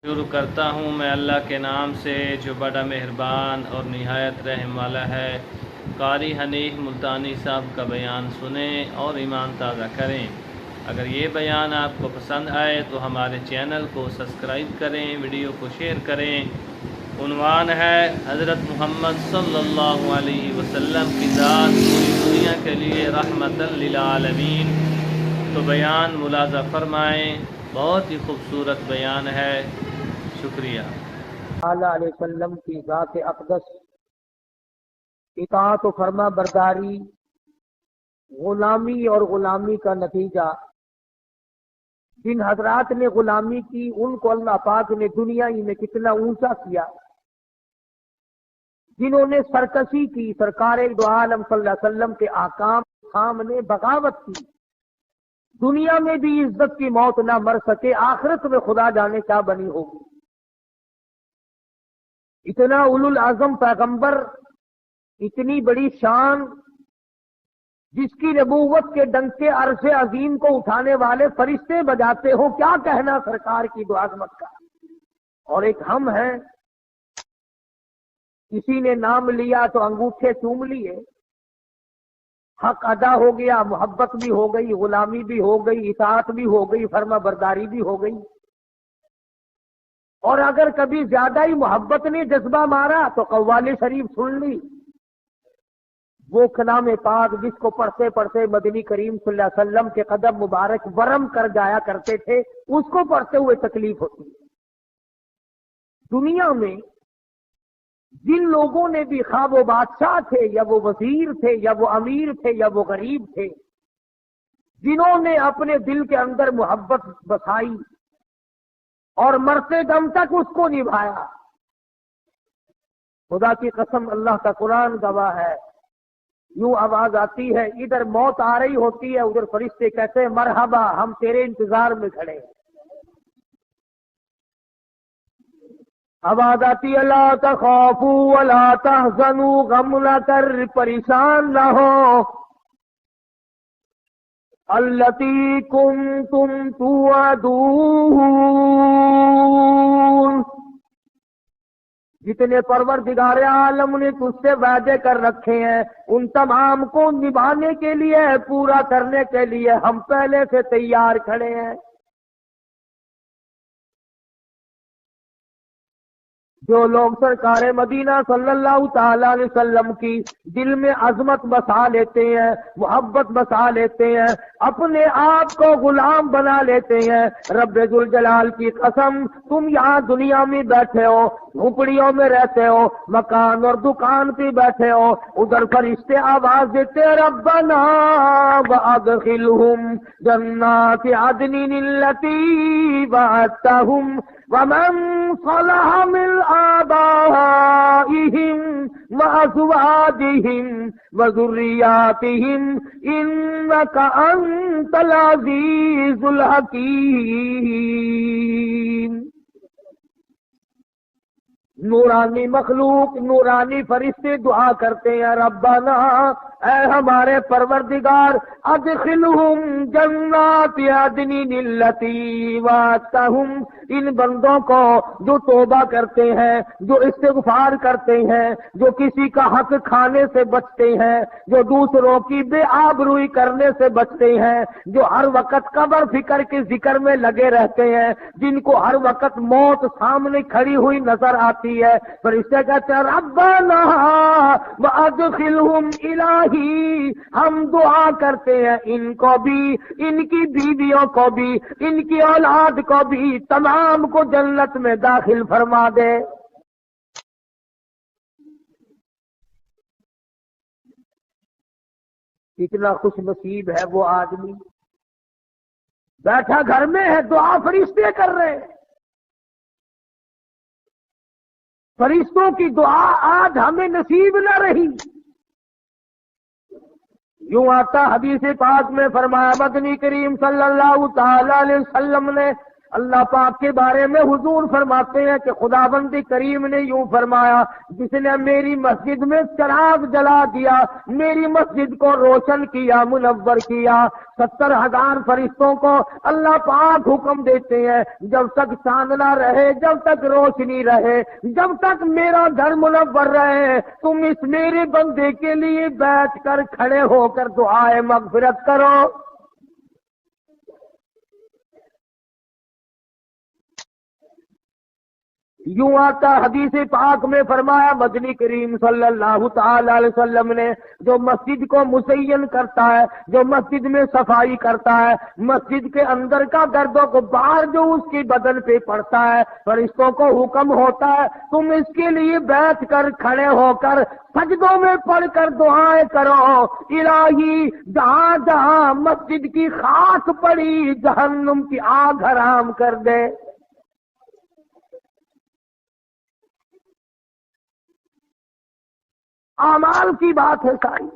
شروع کرتا ہوں میں اللہ کے نام سے جو بڑا مہربان اور نہایت رحم والا ہے۔ قاری حنیف ملتانی صاحب کا بیان سنیں اور ایمان تازہ کریں۔ اگر یہ بیان آپ کو پسند آئے تو ہمارے چینل کو سبسکرائب کریں، ویڈیو کو شیئر کریں۔ عنوان ہے حضرت محمد صلی اللہ علیہ وسلم کی ذات پوری دنیا کے لیے رحمت للعالمین۔ تو بیان ملاحظہ فرمائیں، بہت ہی خوبصورت بیان ہے۔ شکریہ۔ اعلیٰ علیہ وسلم کی ذات اقدس، اطاعت و فرما برداری، غلامی اور غلامی کا نتیجہ۔ جن حضرات نے غلامی کی ان کو اللہ پاک نے دنیا ہی میں کتنا اونچا کیا۔ جنہوں نے سرکشی کی، سرکار دو عالم صلی اللہ علیہ وسلم کے احکام سامنے بغاوت کی، دنیا میں بھی عزت کی موت نہ مر سکے، آخرت میں خدا جانے کیا بنی ہوگی۔ اتنا اولو العزم پیغمبر، اتنی بڑی شان، جس کی نبوت کے ڈنکے عرش عظیم کو اٹھانے والے فرشتے بجاتے ہو، کیا کہنا سرکار کی دو عظمت کا۔ اور ایک ہم ہیں، کسی نے نام لیا تو انگوٹھے چوم لیے، حق ادا ہو گیا، محبت بھی ہو گئی، غلامی بھی ہو گئی، اطاعت بھی ہو گئی، فرما برداری بھی ہو گئی۔ اور اگر کبھی زیادہ ہی محبت نے جذبہ مارا تو قوالی شریف سن لی، وہ کلام پاک جس کو پڑھتے پڑھتے مدنی کریم صلی اللہ علیہ وسلم کے قدم مبارک ورم کر جایا کرتے تھے، اس کو پڑھتے ہوئے تکلیف ہوتی ہے۔ دنیا میں جن لوگوں نے بھی، خواہ وہ بادشاہ تھے یا وہ وزیر تھے یا وہ امیر تھے یا وہ غریب تھے، جنہوں نے اپنے دل کے اندر محبت بسائی اور مرتے دم تک اس کو نبھایا، خدا کی قسم اللہ کا قرآن گواہ ہے، یوں آواز آتی ہے، ادھر موت آ رہی ہوتی ہے، ادھر فرشتے کہتے ہیں مرحبا، ہم تیرے انتظار میں کھڑے ہیں۔ آواز آتی ہے لا تخافوا ولا تحزنوا، غم نہ کر، پریشان نہ ہو، التی کنتم توعدون، جتنے پروردگار عالم نے تجھ سے وعدے کر رکھے ہیں، ان تمام کو نبھانے کے لیے، پورا کرنے کے لیے ہم پہلے سے تیار کھڑے ہیں۔ جو لوگ سرکار مدینہ صلی اللہ تعالی علیہ وسلم کی دل میں عظمت بسا لیتے ہیں، محبت بسا لیتے ہیں، اپنے آپ کو غلام بنا لیتے ہیں، رب ذوالجلال کی قسم، تم یہاں دنیا میں بیٹھے ہو، جھونپڑیوں میں رہتے ہو، مکان اور دکان پہ بیٹھے ہو، ادھر فرشتے آواز دیتے ہیں ربنا وادخلہم جنات عدن التی وعدتہم ومن صلح من آبائهم وأزواجهم وذرياتهم إنك أنت العزيز الحكيم۔ نورانی مخلوق، نورانی فرشتے دعا کرتے ہیں ربنا، اے ہمارے پروردگار، ادخلہم جنات عدن التی وعدتہم، ان بندوں کو جو توبہ کرتے ہیں، جو استغفار کرتے ہیں، جو کسی کا حق کھانے سے بچتے ہیں، جو دوسروں کی بے آبروئی کرنے سے بچتے ہیں، جو ہر وقت قبر فکر کے ذکر میں لگے رہتے ہیں، جن کو ہر وقت موت سامنے کھڑی ہوئی نظر آتی ہے، فرشتے کہتے ہیں ربنا وادخلہم الہی، ہم دعا کرتے ہیں ان کو بھی، ان کی بیویوں کو بھی، ان کی اولاد کو بھی، تمام کو جنت میں داخل فرما دے۔ کتنا خوش نصیب ہے وہ آدمی، بیٹھا گھر میں ہے، دعا فرشتے کر رہے ہیں۔ فرشتوں کی دعا آج ہمیں نصیب نہ رہی۔ یوں آتا حدیث پاک میں فرمایا، مدنی کریم صلی اللہ تعالی علیہ وسلم نے اللہ پاک کے بارے میں حضور فرماتے ہیں کہ خداوند کریم نے یوں فرمایا، جس نے میری مسجد میں چراغ جلا دیا، میری مسجد کو روشن کیا، منور کیا، 70,000 فرشتوں کو اللہ پاک حکم دیتے ہیں جب تک چاندنا رہے، جب تک روشنی رہے، جب تک میرا گھر منور رہے، تم اس میرے بندے کے لیے بیٹھ کر کھڑے ہو کر دعائے مغفرت کرو۔ یوں آتا حدیث پاک میں فرمایا مدنی کریم صلی اللہ تعالی علیہ وسلم نے، جو مسجد کو مزین کرتا ہے، جو مسجد میں صفائی کرتا ہے، مسجد کے اندر کا گرد و غبار جو اس کی بدن پہ پڑتا ہے، فرشتوں کو حکم ہوتا ہے تم اس کے لیے بیٹھ کر کھڑے ہو کر سجدوں میں پڑھ کر دعائیں کرو، الہی جہاں جہاں مسجد کی خاک پڑی جہنم کی آگ حرام کر دے۔ اعمال کی بات ہے ساری،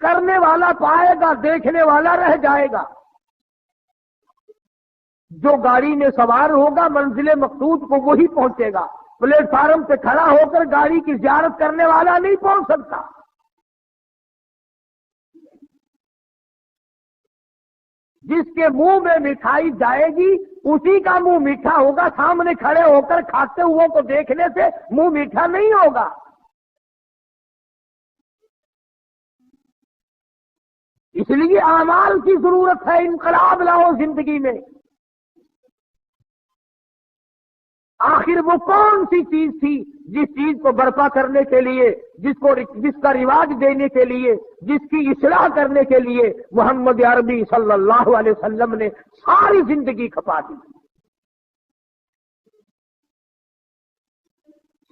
کرنے والا پائے گا، دیکھنے والا رہ جائے گا۔ جو گاڑی میں سوار ہوگا منزل مقصود کو وہی پہنچے گا، پلیٹ فارم پہ کھڑا ہو کر گاڑی کی زیارت کرنے والا نہیں پہنچ سکتا۔ جس کے منہ میں مٹھائی جائے گی اسی کا منہ میٹھا ہوگا، سامنے کھڑے ہو کر کھاتے ہوئے کو دیکھنے سے منہ میٹھا نہیں ہوگا۔ اس لیے اعمال کی ضرورت ہے، انقلاب لاؤ زندگی میں۔ آخر وہ کون سی چیز تھی جس چیز کو برپا کرنے کے لیے، جس کا رواج دینے کے لیے، جس کی اصلاح کرنے کے لیے محمد عربی صلی اللہ علیہ وسلم نے ساری زندگی کھپا دی۔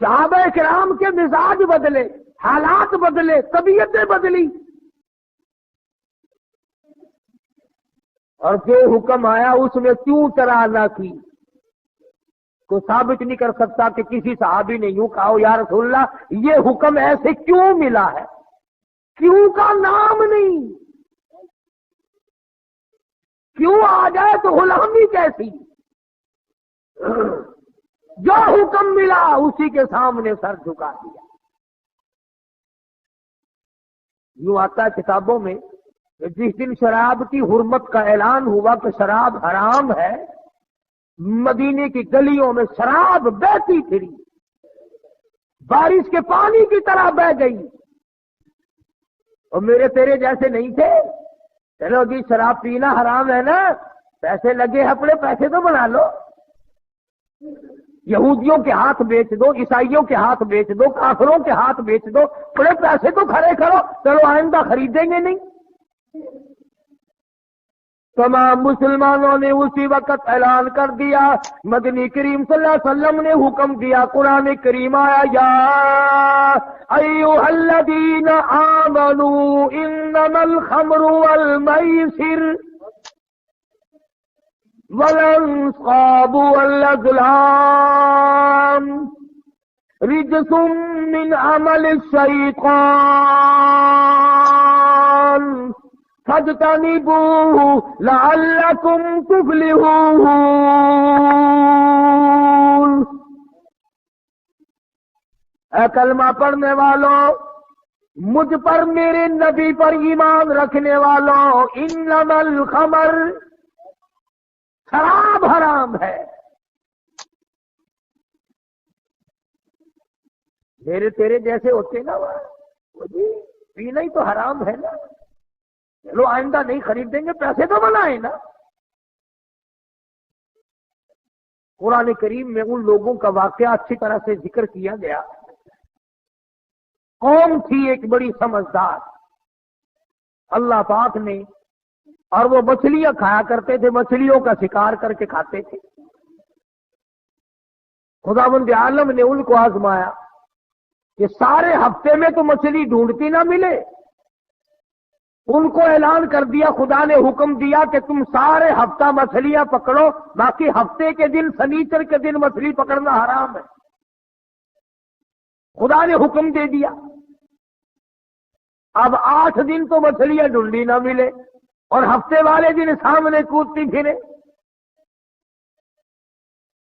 صحابہ کرام کے مزاج بدلے، حالات بدلے، طبیعتیں بدلی، اور جو حکم آیا اس میں کیوں طرح نہ کی، کوئی ثابت نہیں کر سکتا کہ کسی صحابی نے یوں کہا یا رسول اللہ یہ حکم ایسے کیوں ملا ہے، کیوں کا نام نہیں، کیوں آ جائے تو غلامی کیسی، جو حکم ملا اسی کے سامنے سر جھکا دیا۔ یوں آتا ہے کتابوں میں جس دن شراب کی حرمت کا اعلان ہوا کہ شراب حرام ہے، مدینے کی گلیوں میں شراب بہتی پھری، بارش کے پانی کی طرح بہ گئی، اور میرے تیرے جیسے نہیں تھے، چلو جی شراب پینا حرام ہے نا، پیسے لگے اپنے پیسے تو بنا لو، یہودیوں کے ہاتھ بیچ دو، عیسائیوں کے ہاتھ بیچ دو، کافروں کے ہاتھ بیچ دو، بڑے پیسے تو کھڑے کرو، چلو آئندہ خریدیں گے نہیں۔ تمام مسلمانوں نے اسی وقت اعلان کر دیا، مدنی کریم صلی اللہ علیہ وسلم نے حکم دیا، قرآن کریم آیا یا ایھا الذین آمنوا انما الخمر والمیسر والانصاب والازلام رجس من عمل الشیطان فاجتنبوه لعلکم تفلحون۔ اے کلمہ پڑھنے والوں، مجھ پر میرے نبی پر ایمان رکھنے والوں، انما الخمر، شراب حرام ہے۔ میرے تیرے جیسے ہوتے نا وہ جی پینا ہی تو حرام ہے نا، چلو آئندہ نہیں خریدیں گے، پیسے تو بنائیں نا۔ قرآن کریم میں ان لوگوں کا واقعہ اچھی طرح سے ذکر کیا گیا۔ قوم تھی ایک بڑی سمجھدار، اللہ پاک نے، اور وہ مچھلیاں کھایا کرتے تھے، مچھلیوں کا شکار کر کے کھاتے تھے۔ خداوند عالم نے ان کو آزمایا کہ سارے ہفتے میں تو مچھلی ڈھونڈتی نہ ملے، ان کو اعلان کر دیا، خدا نے حکم دیا کہ تم سارے ہفتہ مچھلیاں پکڑو، باقی ہفتے کے دن سنیچر کے دن مچھلی پکڑنا حرام ہے۔ خدا نے حکم دے دیا۔ اب 8 دن تو مچھلیاں ڈھونڈی نہ ملے، اور ہفتے والے دن سامنے کودتی پھرے۔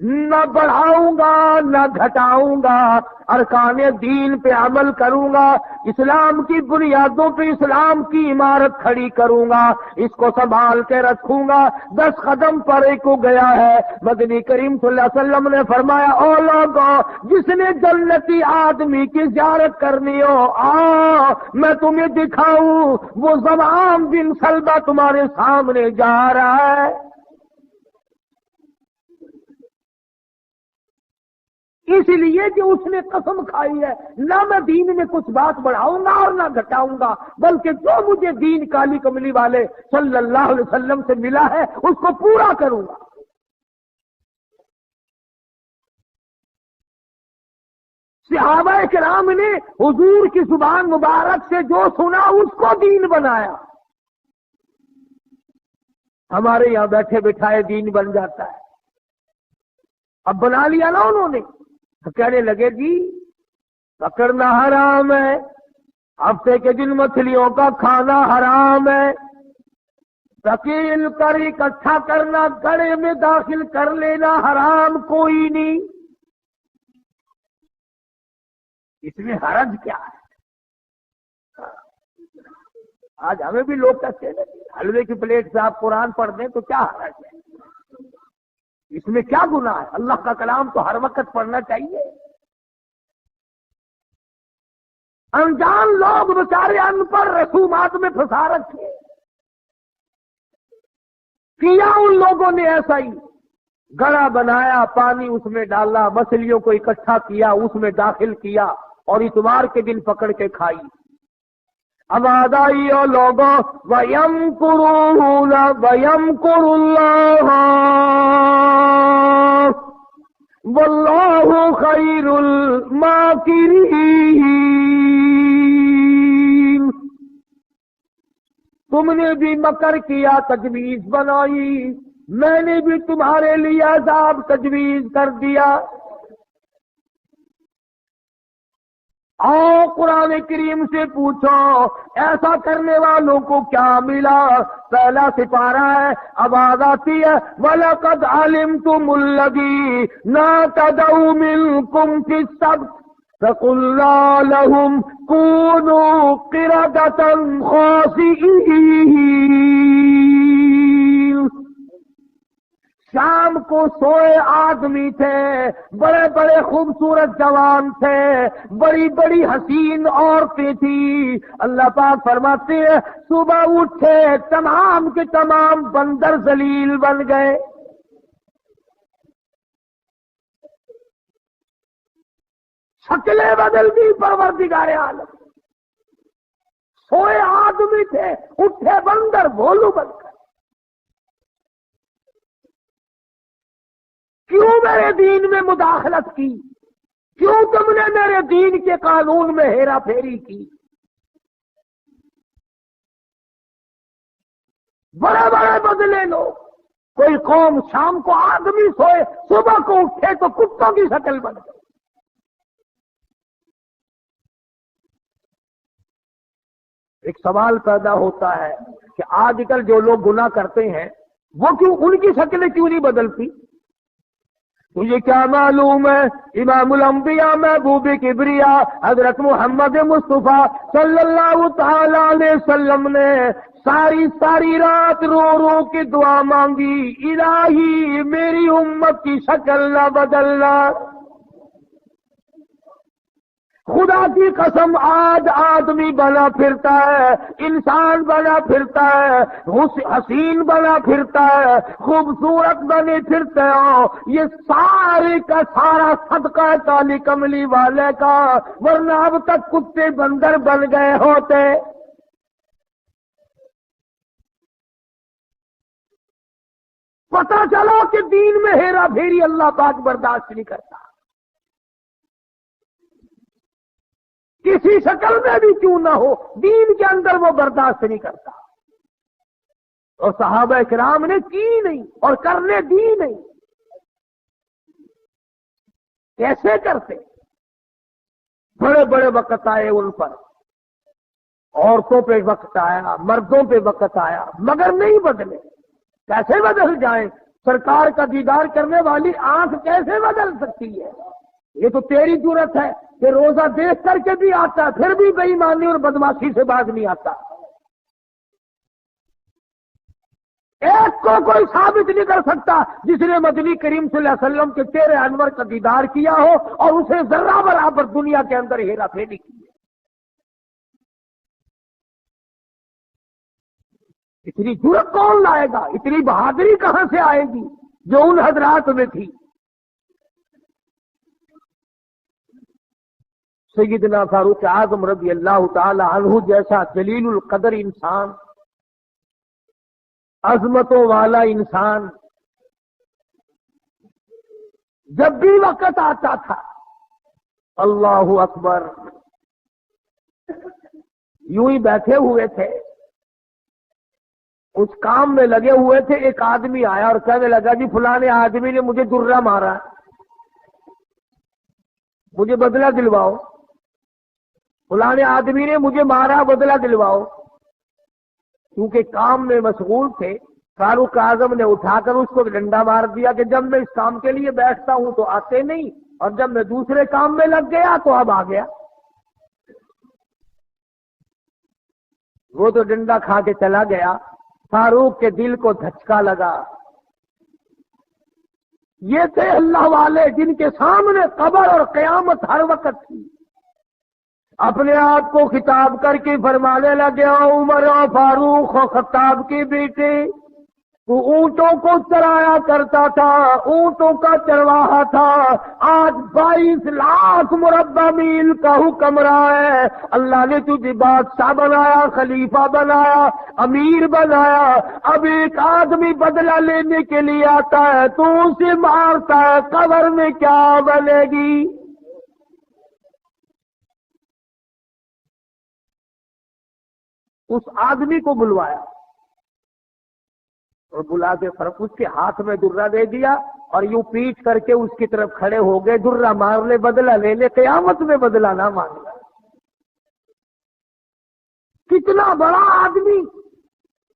نہ بڑھاؤں گا نہ گھٹاؤں گا، ارکان دین پہ عمل کروں گا، اسلام کی بنیادوں پہ اسلام کی عمارت کھڑی کروں گا، اس کو سنبھال کے رکھوں گا۔ 10 قدم پرے کو گیا ہے، مدنی کریم صلی اللہ علیہ وسلم نے فرمایا، او لوگوں جس نے جنتی آدمی کی زیارت کرنی ہو آؤ میں تمہیں دکھاؤں، وہ زمام بن سلبہ تمہارے سامنے جا رہا ہے۔ اس لیے کہ اس نے قسم کھائی ہے، نہ میں دین میں کچھ بات بڑھاؤں گا اور نہ گھٹاؤں گا، بلکہ جو مجھے دین کالی کملی والے صلی اللہ علیہ وسلم سے ملا ہے اس کو پورا کروں گا۔ صحابہ کرام نے حضور کی زبان مبارک سے جو سنا اس کو دین بنایا۔ ہمارے یہاں بیٹھے بٹھائے دین بن جاتا ہے، اب بنا لیا نا انہوں نے، تو کہنے لگے جی پکڑنا حرام ہے، ہفتے کے دن مچھلیوں کا کھانا حرام ہے، تکیل کر اکٹھا کرنا گڑے میں داخل کر لینا حرام، کوئی نہیں، اس میں حرج کیا ہے؟ آج ہمیں بھی لوگ کہتے ہیں حلوے کی پلیٹ سے آپ قرآن پڑھ دیں تو کیا حرج ہے، اس میں کیا گناہ ہے؟ اللہ کا کلام تو ہر وقت پڑھنا چاہیے۔ انجان لوگ بیچارے ان پڑھ رسومات میں پھنسا رکھے، کیا ان لوگوں نے ایسا ہی گڑا بنایا، پانی اس میں ڈالا، مچھلیوں کو اکٹھا کیا، اس میں داخل کیا اور اتوار کے دن پکڑ کے کھائی۔ اب آدائیو لوگوں وَيَمْكُرُونَ وَيَمْكُرُ اللَّهُ وَاللَّهُ خَيْرُ الْمَاكِرِينَ۔ تم نے بھی مکر کیا، تجویز بنائی، میں نے بھی تمہارے لیے عذاب تجویز کر دیا۔ آؤ قرآن کریم سے پوچھو ایسا کرنے والوں کو کیا ملا؟ پہلا سپارہ ہے، اب آیت آتی ہے وَلَقَدْ عَلِمْتُمُ الَّذِينَ اعْتَدَوْا مِنْكُمْ فِي السَّبْتِ فَقُلْنَا لَهُمْ كُونُوا قِرَدَةً خَاسِئِينَ۔ شام کو سوئے آدمی تھے، بڑے بڑے خوبصورت جوان تھے، بڑی بڑی حسین عورتیں تھیں، اللہ پاک فرماتے ہیں صبح اٹھے تمام کے تمام بندر ذلیل بن گئے۔ شکلیں بدل دی پروردگار عالم، سوئے آدمی تھے اٹھے بندر بھولو بن گئے۔ کیوں میرے دین میں مداخلت کی؟ کیوں تم نے میرے دین کے قانون میں ہیرا پھیری کی؟ بڑے بڑے بدلے لوگ، کوئی قوم شام کو آدمی سوئے صبح کو اٹھے تو کتوں کی شکل بن گئی۔ ایک سوال پیدا ہوتا ہے کہ آج کل جو لوگ گناہ کرتے ہیں وہ کیوں، ان کی شکلیں کیوں نہیں بدلتی؟ مجھے کیا معلوم ہے؟ امام الانبیاء محبوب کبریا حضرت محمد مصطفیٰ صلی اللہ تعالی علیہ وسلم نے ساری رات رو رو کے دعا مانگی، الہی میری امت کی شکل نہ بدلنا۔ خدا کی قسم آج آدمی بنا پھرتا ہے، انسان بنا پھرتا ہے، حسین بنا پھرتا ہے، خوبصورت بنے پھرتے ہو، یہ سارے کا سارا صدقہ کالی کملی والے کا، ورنہ اب تک کتے بندر بن گئے ہوتے۔ پتہ چلو کہ دین میں ہیرا پھیری اللہ پاک برداشت نہیں کرتا، کسی شکل میں بھی کیوں نہ ہو، دین کے اندر وہ برداشت نہیں کرتا۔ اور صحابہ کرام نے کی نہیں اور کرنے دی نہیں۔ کیسے کرتے؟ بڑے بڑے وقت آئے ان پر، عورتوں پہ وقت آیا، مردوں پہ وقت آیا، مگر نہیں بدلے۔ کیسے بدل جائیں؟ سرکار کا دیدار کرنے والی آنکھ کیسے بدل سکتی ہے؟ یہ تو تیری جرت ہے کہ روزہ دیکھ کر کے بھی آتا ہے پھر بھی بے ایمانی اور بدماشی سے باز نہیں آتا۔ ایک کو کوئی ثابت نہیں کر سکتا جس نے مدنی کریم صلی اللہ علیہ وسلم کے چہرے انور کا دیدار کیا ہو اور اسے ذرہ برابر دنیا کے اندر ہیرا پھیری کی ہے۔ اتنی جرت کون لائے گا؟ اتنی بہادری کہاں سے آئے گی جو ان حضرات میں تھی؟ سیدنا فاروق اعظم رضی اللہ تعالی عنہ جیسا جلیل القدر انسان، عظمتوں والا انسان، جب بھی وقت آتا تھا اللہ اکبر یوں ہی بیٹھے ہوئے تھے، کچھ کام میں لگے ہوئے تھے، ایک آدمی آیا اور کہنے لگا جی فلانے آدمی نے مجھے درہ مارا، مجھے بدلہ دلواؤ، فلانے آدمی نے مجھے مارا، بدلہ دلواؤ۔ کیونکہ کام میں مشغول تھے، فاروق اعظم نے اٹھا کر اس کو ڈنڈا مار دیا کہ جب میں اس کام کے لیے بیٹھتا ہوں تو آتے نہیں، اور جب میں دوسرے کام میں لگ گیا تو اب آ گیا۔ وہ تو ڈنڈا کھا کے چلا گیا، فاروق کے دل کو دھچکا لگا۔ یہ تھے اللہ والے جن کے سامنے قبر اور قیامت ہر وقت تھی۔ اپنے آپ کو خطاب کر کے فرمانے لگے عمر و فاروق و خطاب کے بیٹے، تو اونٹوں کو چرایا کرتا تھا، اونٹوں کا چرواہا تھا، آج 22 لاکھ مربع میل کا حکمراں ہے، اللہ نے تجھے بادشاہ بنایا، خلیفہ بنایا، امیر بنایا، اب ایک آدمی بدلہ لینے کے لیے آتا ہے تو اسے مارتا ہے، قبر میں کیا بنے گی؟ اس آدمی کو بلوایا اور بلا کے فرق اس کے ہاتھ میں درہ دے دیا اور یوں پیٹ کر کے اس کی طرف کھڑے ہو گئے، درہ مار لے بدلہ لے لے، قیامت میں بدلہ نہ مانگا۔ کتنا بڑا آدمی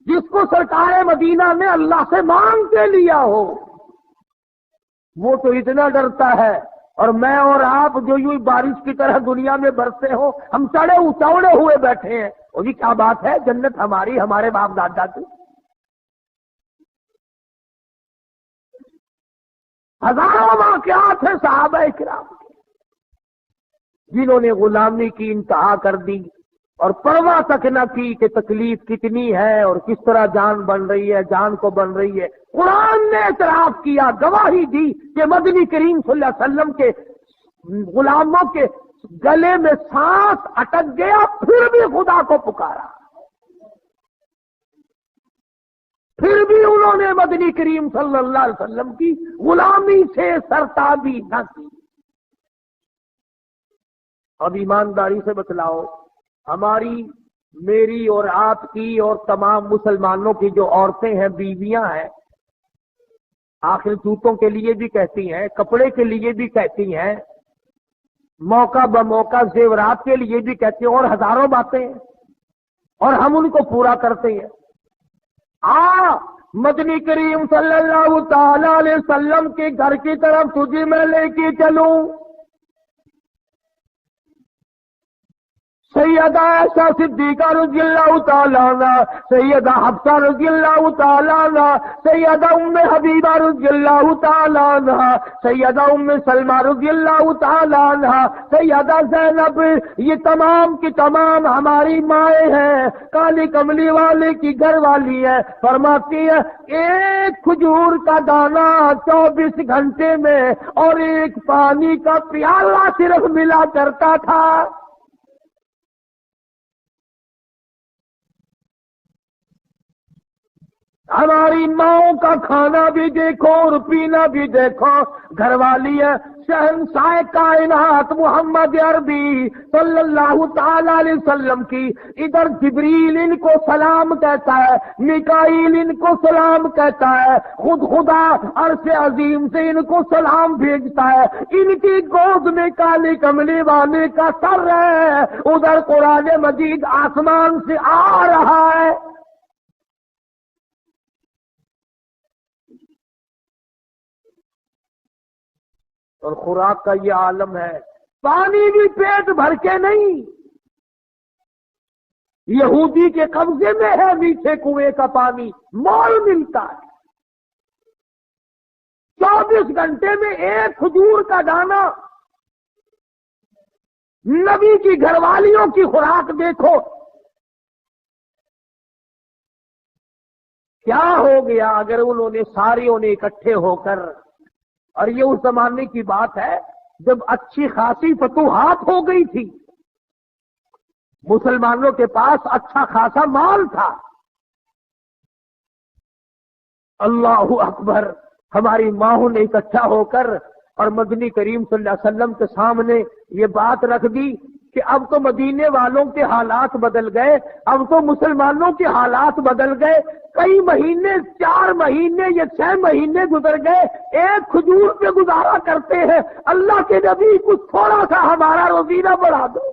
جس کو سرکار مدینہ نے اللہ سے مانگ کے لیا ہو، وہ تو اتنا ڈرتا ہے، اور میں اور آپ جو یوں بارش کی طرح دنیا میں برسے ہو، ہم چوڑے ہوئے بیٹھے ہیں، اور یہ کیا بات ہے، جنت ہماری، ہمارے باپ دادا کی۔ ہزاروں واقعات ہیں صحابہ کرام کے جنہوں نے غلامی کی انتہا کر دی اور پرواہ تک نہ کی کہ تکلیف کتنی ہے اور کس طرح جان بن رہی ہے، جان کو بن رہی ہے۔ قرآن نے اعتراف کیا، گواہی دی کہ مدنی کریم صلی اللہ علیہ وسلم کے غلاموں کے گلے میں سانس اٹک گیا، پھر بھی خدا کو پکارا، پھر بھی انہوں نے مدنی کریم صلی اللہ علیہ وسلم کی غلامی سے سرتابی نہ کی۔ اب ایمانداری سے بتلاؤ، ہماری، میری اور آپ کی اور تمام مسلمانوں کی جو عورتیں ہیں، بیویاں ہیں، آخر جوتوں کے لیے بھی کہتی ہیں، کپڑے کے لیے بھی کہتی ہیں، موقع بموقع زیورات کے لیے بھی کہتے ہیں، اور ہزاروں باتیں ہیں، اور ہم ان کو پورا کرتے ہیں۔ مدنی کریم صلی اللہ تعالی علیہ وسلم کے گھر کی طرف تجھے میں لے کے چلوں۔ سیدہ عائشہ صدیقہ رضی اللہ تعالیٰ عنہ، سیدہ حفصہ رضی اللہ تعالیٰ عنہ، سیدہ ام حبیبہ رضی اللہ تعالیٰ عنہ، سیدہ ام سلمہ رضی اللہ تعالیٰ عنہ، سیدہ زینب، یہ تمام کی تمام ہماری مائیں ہیں، کالی کملی والے کی گھر والی ہے۔ فرماتی ہے ایک کھجور کا دانہ 24 گھنٹے میں اور ایک پانی کا پیالہ صرف ملا کرتا تھا۔ ہماری ماؤں کا کھانا بھی دیکھو اور پینا بھی دیکھو، گھر والی ہے شہنشاہ کائنات محمد عربی صلی اللہ تعالی علیہ وسلم کی، ادھر جبریل ان کو سلام کہتا ہے، میکائیل ان کو سلام کہتا ہے، خود خدا عرش عظیم سے ان کو سلام بھیجتا ہے، ان کی گود میں کالی کملی والے کا سر ہے، ادھر قرآن مجید آسمان سے آ رہا ہے۔ اور خوراک کا یہ عالم ہے، پانی بھی پیٹ بھر کے نہیں، یہودی کے قبضے میں ہے میٹھے کنویں کا پانی، مول ملتا ہے، 24 گھنٹے میں ایک کھجور کا دانہ۔ نبی کی گھر والیوں کی خوراک دیکھو، کیا ہو گیا اگر انہوں نے ساریوں نے اکٹھے ہو کر، اور یہ اس زمانے کی بات ہے جب اچھی خاصی فتوحات ہو گئی تھی، مسلمانوں کے پاس اچھا خاصا مال تھا۔ اللہ اکبر، ہماری ماہوں نے اکٹھا ہو کر اور مدنی کریم صلی اللہ علیہ وسلم کے سامنے یہ بات رکھ دی کہ اب تو مدینے والوں کے حالات بدل گئے، اب تو مسلمانوں کے حالات بدل گئے، کئی مہینے 4 مہینے یا 6 مہینے گزر گئے، ایک کھجور پہ گزارا کرتے ہیں، اللہ کے نبی کچھ تھوڑا سا ہمارا روزینہ بڑھا دو،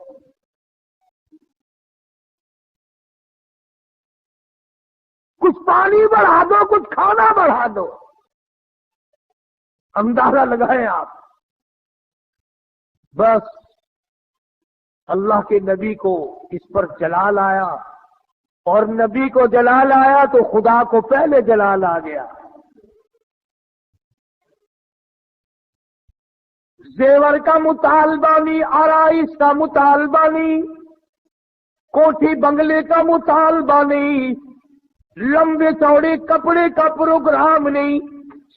کچھ پانی بڑھا دو، کچھ کھانا بڑھا دو۔ اندازہ لگائیں آپ، بس اللہ کے نبی کو اس پر جلال آیا، اور نبی کو جلال آیا تو خدا کو پہلے جلال آ گیا۔ زیور کا مطالبہ نہیں، آرائش کا مطالبہ نہیں، کوٹھی بنگلے کا مطالبہ نہیں، لمبے چوڑے کپڑے کا پروگرام نہیں،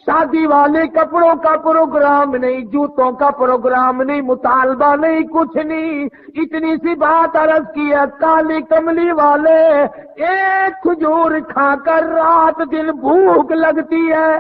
شادی والے کپڑوں کا پروگرام نہیں، جوتوں کا پروگرام نہیں، مطالبہ نہیں، کچھ نہیں، اتنی سی بات عرض کی ہے، کالی کملی والے ایک کھجور کھا کر رات دن بھوک لگتی ہے،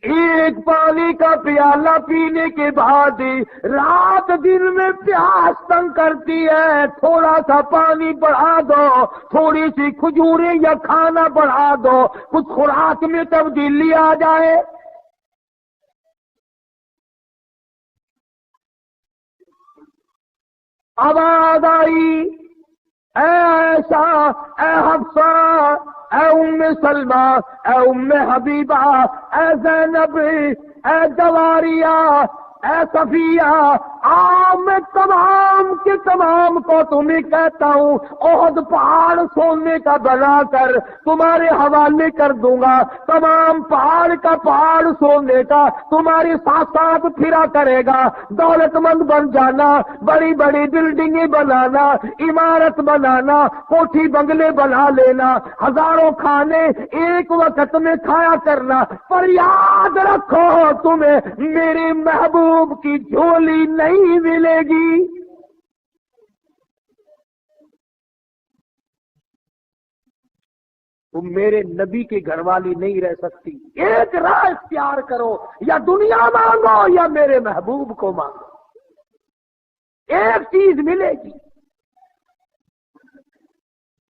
ایک پانی کا پیالہ پینے کے بعد رات دن میں پیاس تنگ کرتی ہے، تھوڑا سا پانی بڑھا دو، تھوڑی سی کھجوریں یا کھانا بڑھا دو، کچھ خوراک میں تبدیلی آ جائے۔ آواز آئی، اے عائشہ، اے حفصہ، اے ام سلمہ، اے ام حبیبہ، اے زینب، اے جواریہ، اے صفیہ، میں تمام کے تمام کو تمہیں کہتا ہوں، احد پہاڑ سونے کا بنا کر تمہارے حوالے کر دوں گا، تمام پہاڑ کا پہاڑ سونے کا تمہارے ساتھ ساتھ پھرا کرے گا، دولت مند بن جانا، بڑی بڑی بلڈنگیں بنانا، عمارت بنانا، کوٹھی بنگلے بنا لینا، ہزاروں کھانے ایک وقت میں کھایا کرنا، پر یاد رکھو تمہیں میرے محبوب کی جھولی نہیں ملے گی۔ تم میرے نبی کی گھر والی نہیں رہ سکتی، ایک راہ اختیار کرو، یا دنیا مانگو یا میرے محبوب کو مانگو، ایک چیز ملے گی۔